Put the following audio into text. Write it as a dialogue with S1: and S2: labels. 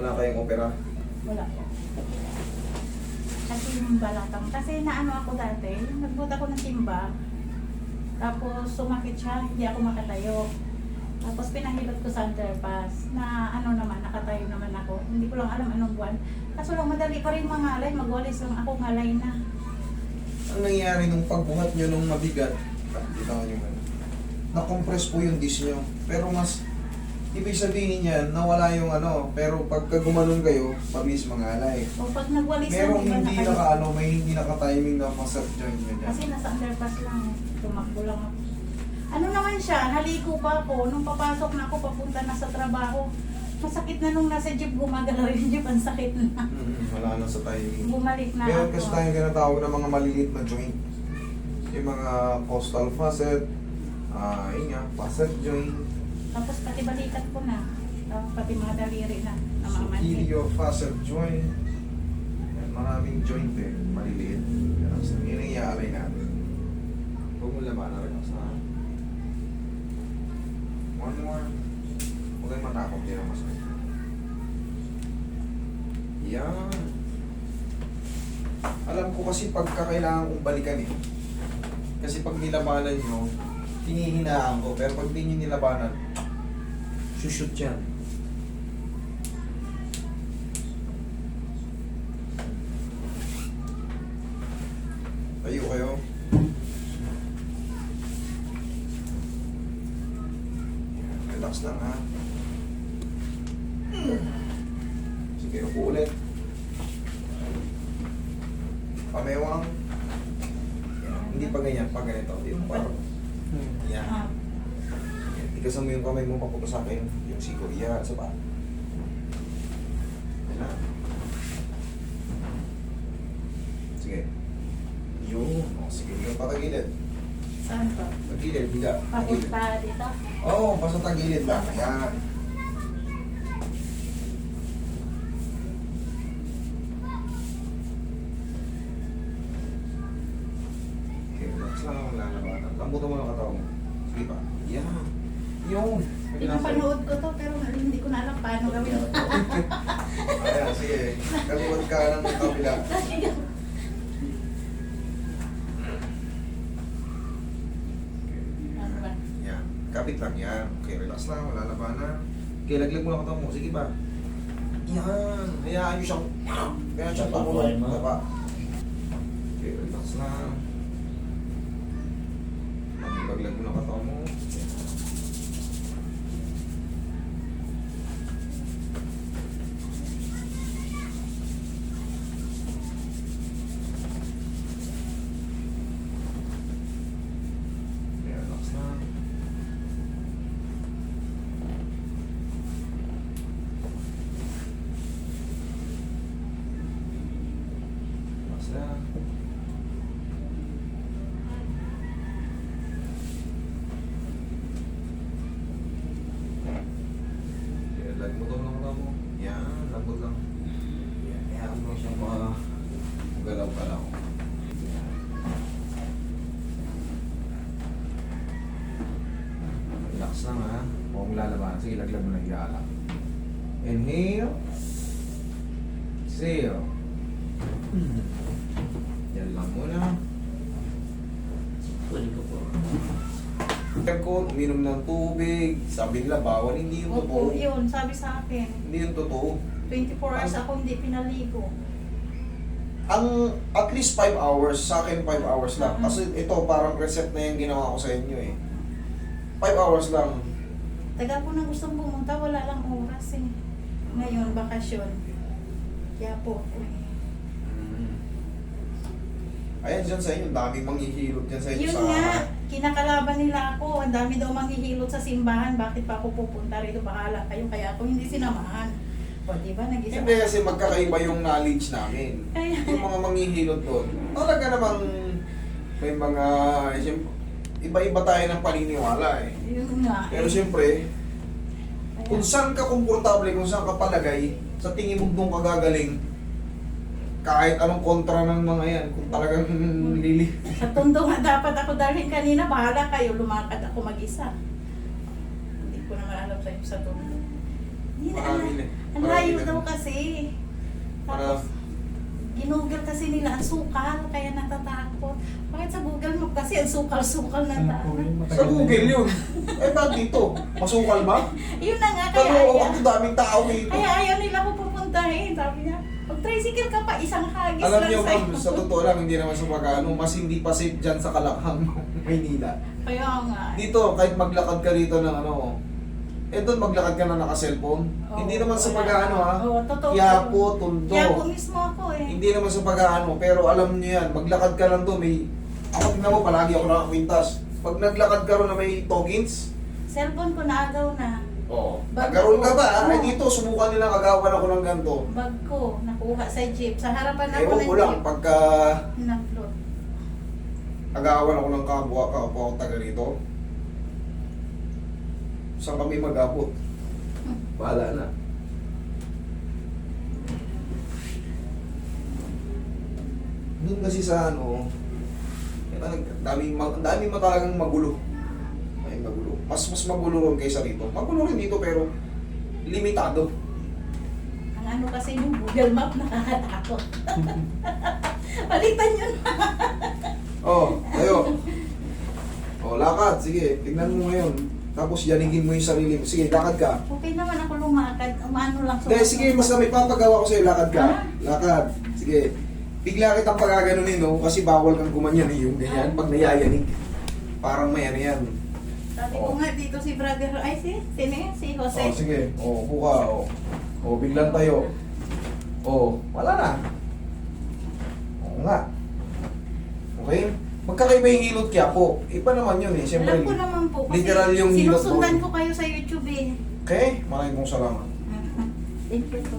S1: na kayong opera.
S2: Wala po. Kasi yung balatang, kasi naano ako dati, nagbuta ko ng timba, tapos sumakit siya, hindi ako makatayo. Tapos pinahilot ko sa underpass, na ano naman, nakatayo naman ako. Hindi ko lang alam anong buwan. Kaso lang madali pa rin mangalay, magwalis lang ako, ngalay na.
S1: Ang nangyari nung pagbuhat nyo nung mabigat, bitawan nyo man, na-compress po yung disc nyo. Pero mas, ibig sabihin yan, nawala yung ano, pero pagka gumanon kayo, mabilis mangalay.
S2: O pag nagwalis
S1: Merong
S2: lang,
S1: hindi may hindi naka-timing na masat joint nyo dyan.
S2: kasi nasa underpass lang, tumakbo lang ako. Ano naman siya, naligo pa ako, nung papasok na ako, papunta na sa trabaho. Masakit na nung nasa jeep, gumagalaw yung jeep, ang sakit na.
S1: Wala na sa timing.
S2: Bumalik na
S1: Meron
S2: ako.
S1: kasi tayong tinatawag ng mga maliliit na joint. Yung mga costal facet, yun nga, facet joint,
S2: Tapos pati balikat ko na. Tapos pati mga daliri na. Namamanhid.
S1: superior facet joint. Yan, maraming joint eh, maliliit. Yan, so, yun ang iaalay natin. Huwag mo laman na rin ako sa... One more. Huwag kayong matakot din ang masakit. Yan. Alam ko kasi pagka kailangan kong balikan eh. Kasi pag nilabanan nyo, hinihinaan ko. Pero pag di nyo nilabanan, shoot yan. Tayo kayo. Relax lang ha. Sige, upo ulit. Pamewang. Hindi pa ganyan, pag ganito. Dito parang. Yan.
S2: Ah,
S1: Ikasan mo yung kamay mo papunta sa akin. Yung siko. Yan, sa ba? Yan na. Sige. Yun. O, sige. Yung patagilid.
S2: saan to?
S1: Tagilid, higa. Tagilid.
S2: Papunta dito?
S1: Oo, basta tagilid lang. Yan. Okay, relax lang ang lalabatan. Lambutan mo lang katawan mo. Sige pa. Yan. Yun.
S2: Pinapanood ko to pero hindi ko na alam paano gawin.
S1: Ayan, sige. Kaliwat ka ng kabila.
S2: Ano ba?
S1: Yan. Kapit lang yan. Okay, relax lang. Wala labanan. Okay, laglag mo lang katawan mo. Sige pa. Yan. Hayaan nyo siyang... Kaya siyang tumulong. Tapa. Okay, relax lang. Laglag mo lang katawan mo. Okay, relax lang. Relax lang. Okay, lagmutan lang mo. Yan, lambot lang. Yan, hayaan mo siyang galaw ka lang. Relax lang ha. Huwag mong lalabanan. Sige, laglag mo na hiala. Inhale. Exhale. Yan lang muna.
S3: Pwede ko po.
S1: Ko, uminom ng tubig. Sabi nila, bawal. Hindi yung
S2: Opo,
S1: totoo.
S2: yun, sabi sa akin.
S1: Hindi yung totoo.
S2: 24 hours ako hindi pinaligo.
S1: Ang at least 5 hours, sa akin 5 hours lang.
S2: Mhm.
S1: Kasi ito parang recept na yung ginawa ko sa inyo eh. 5 hours lang.
S2: Tagal ko na gustong pumunta, wala lang oras eh. Ngayon, bakasyon. Kaya po,
S1: Ayan dyan sa inyo, daming manghihilot dyan sa inyo
S2: yun
S1: sa...
S2: nga, kinakalaban nila ako. Ang dami daw manghihilot sa simbahan. Bakit pa ako pupunta rito? Bahala kayo. Kaya ako hindi sinamahan. O, di ba? Nag-isa.
S1: Hindi kasi magkakaiba yung knowledge namin.
S2: Kaya,
S1: Yung mga manghihilot doon, talaga namang may mga... Iba-iba tayo ng paniniwala eh.
S2: yun nga.
S1: Pero siyempre, kung saan ka komportable, kung saan ka palagay, sa tingin mo doon ka gagaling, kahit anong kontra ng mga yan, kung talagang lili.
S2: Sa tondo nga dapat ako dalhin kanina. Bahala kayo. Lumakad ako mag-isa. Hindi ko naman alam sa tondo. Hindi na,
S1: Marami na.
S2: ang
S1: Marami
S2: layo
S1: na.
S2: daw kasi. Tapos, ginugol kasi nila ang sukal, kaya natatakot. Bakit sa Google mo kasi ang sukal-sukal na tao?
S1: Sa Google yun. Eh, bakit dito? Masukal ba?
S2: Yun na nga,
S1: Pero
S2: kaya ayaw.
S1: ang daming tao dito.
S2: Kaya ayaw nila ko pupuntahin. Sabi niya, pag-tricycle ka pa, isang hagis
S1: Alam
S2: lang
S1: niyo
S2: sa'yo.
S1: ma'am, sa totoo lang, hindi naman sa pag-ano, mas hindi pa safe dyan sa Kalakhang, Maynila.
S2: Kaya nga.
S1: Dito, kahit maglakad ka rito ng ano, eh doon maglakad ka na naka-cellphone.
S2: Oo,
S1: Hindi naman sa
S2: wala.
S1: pag-ano ha.
S2: Oo, totoo.
S1: Quiapo, Tondo.
S2: Kaya po mismo ako eh.
S1: Hindi naman sa pag-ano, pero alam niyo yan, maglakad ka lang doon, may... Ako tingnan mo, palagi ako nakakwintas. Pag naglakad ka ron na may tokens,
S2: Cellphone ko naagaw na.
S1: oo.
S2: Bag
S1: Nagkaroon ka ba?
S2: ko.
S1: Ay dito, subukan nilang agawan ako ng ganito.
S2: Bag ko, nakuha sa jeep. Sa harapan ako
S1: Ewan
S2: ng
S1: ko lang,
S2: jeep.
S1: pagka
S2: Hinapload.
S1: agawan ako ng kapwa ako taga rito, saan kami mag-abot? Bahala na. Doon kasi sa ano, daming talagang magulo. Ay, magulo. Mas magulo ron kaysa rito. Magulo rin dito pero limitado.
S2: Ang ano kasi yung Google Map nakakatakot. Palitan yun.
S1: Oh, tayo. Oh, lakad. Sige, tignan mo ngayon. Tapos yanigin mo yung sarili mo. Sige, lakad ka.
S2: Okay naman ako lumakad. Umano lang.
S1: Hindi, sige, mas may papagawa ko sa'yo. Lakad ka.
S2: Ah.
S1: Lakad. Sige. Bigla kitang pagaganunin, no? Kasi bawal kang gumanyan eh, yung ganyan. Pag nayayanig. Parang may ano yan.
S2: Sabi ko nga dito si brother, ay sino yun? Si Jose.
S1: Oh, sige. Oh, buka. Oh. Oh, biglang tayo. Oh, wala na. Oo nga. Okay? Magkakaiba yung hilot kaya po. Iba naman yun eh. Siyempre,
S2: Alam ko naman po. Kasi
S1: literal yung hilot
S2: sinusundan
S1: mo.
S2: ko kayo sa YouTube eh.
S1: Okay? Maraming pong salamat.
S2: Thank you po.